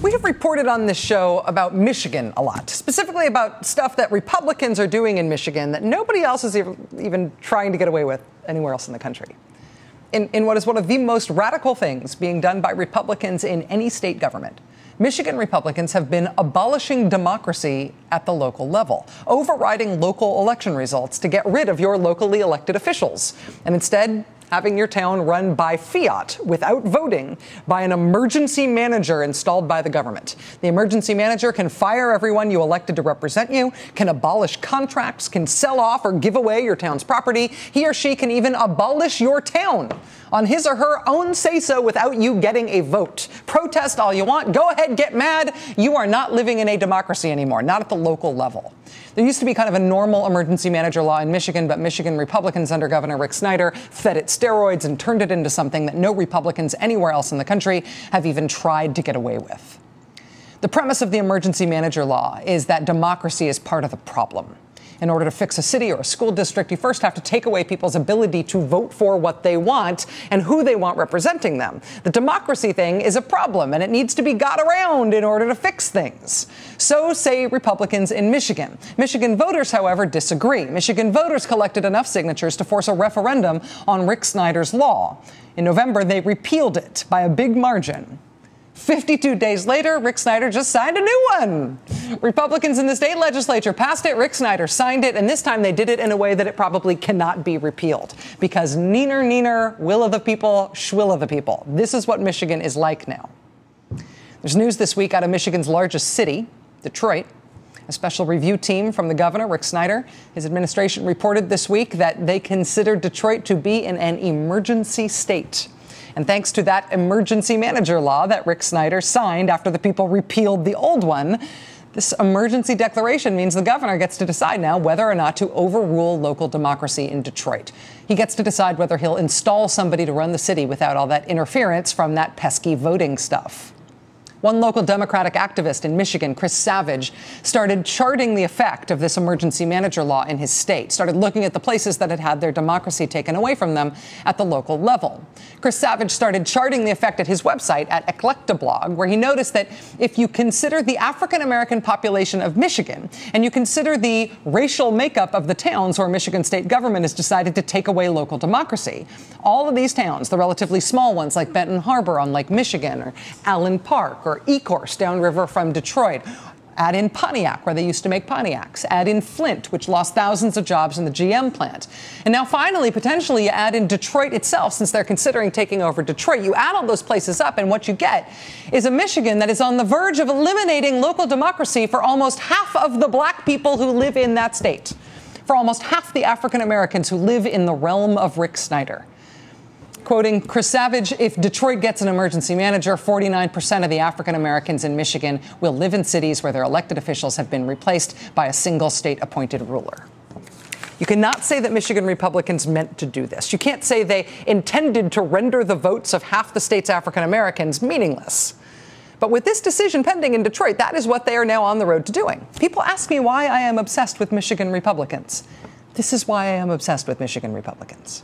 We have reported on this show about Michigan a lot, specifically about stuff that Republicans are doing in Michigan that nobody else is even trying to get away with anywhere else in the country. In what is one of the most radical things being done by Republicans in any state government, Michigan Republicans have been abolishing democracy at the local level, overriding local election results to get rid of your locally elected officials, and instead having your town run by fiat without voting by an emergency manager installed by the government. The emergency manager can fire everyone you elected to represent you, can abolish contracts, can sell off or give away your town's property. He or she can even abolish your town on his or her own say-so without you getting a vote. Protest all you want. Go ahead, get mad. You are not living in a democracy anymore, not at the local level. There used to be kind of a normal emergency manager law in Michigan, but Michigan Republicans under Governor Rick Snyder fed it steroids and turned it into something that no Republicans anywhere else in the country have even tried to get away with. The premise of the emergency manager law is that democracy is part of the problem. In order to fix a city or a school district, you first have to take away people's ability to vote for what they want and who they want representing them. The democracy thing is a problem, and it needs to be got around in order to fix things. So say Republicans in Michigan. Michigan voters, however, disagree. Michigan voters collected enough signatures to force a referendum on Rick Snyder's law. In November, they repealed it by a big margin. 52 days later, Rick Snyder just signed a new one. Republicans in the state legislature passed it, Rick Snyder signed it, and this time they did it in a way that it probably cannot be repealed. Because neener, neener, will of the people, shwill of the people. This is what Michigan is like now. There's news this week out of Michigan's largest city, Detroit. A special review team from the governor, Rick Snyder, his administration reported this week that they considered Detroit to be in an emergency state. And thanks to that emergency manager law that Rick Snyder signed after the people repealed the old one, this emergency declaration means the governor gets to decide now whether or not to overrule local democracy in Detroit. He gets to decide whether he'll install somebody to run the city without all that interference from that pesky voting stuff. One local Democratic activist in Michigan, Chris Savage, started charting the effect of this emergency manager law in his state, started looking at the places that had had their democracy taken away from them at the local level. Chris Savage started charting the effect at his website at Eclectablog, where he noticed that if you consider the African-American population of Michigan and you consider the racial makeup of the towns where Michigan state government has decided to take away local democracy, all of these towns, the relatively small ones like Benton Harbor on Lake Michigan or Allen Park or Ecorse downriver from Detroit. Add in Pontiac, where they used to make Pontiacs. Add in Flint, which lost thousands of jobs in the GM plant. And now finally, potentially, you add in Detroit itself, since they're considering taking over Detroit. You add all those places up, and what you get is a Michigan that is on the verge of eliminating local democracy for almost half of the black people who live in that state, for almost half the African Americans who live in the realm of Rick Snyder. Quoting Chris Savage, if Detroit gets an emergency manager, 49% of the African Americans in Michigan will live in cities where their elected officials have been replaced by a single state-appointed ruler. You cannot say that Michigan Republicans meant to do this. You can't say they intended to render the votes of half the state's African Americans meaningless. But with this decision pending in Detroit, that is what they are now on the road to doing. People ask me why I am obsessed with Michigan Republicans. This is why I am obsessed with Michigan Republicans.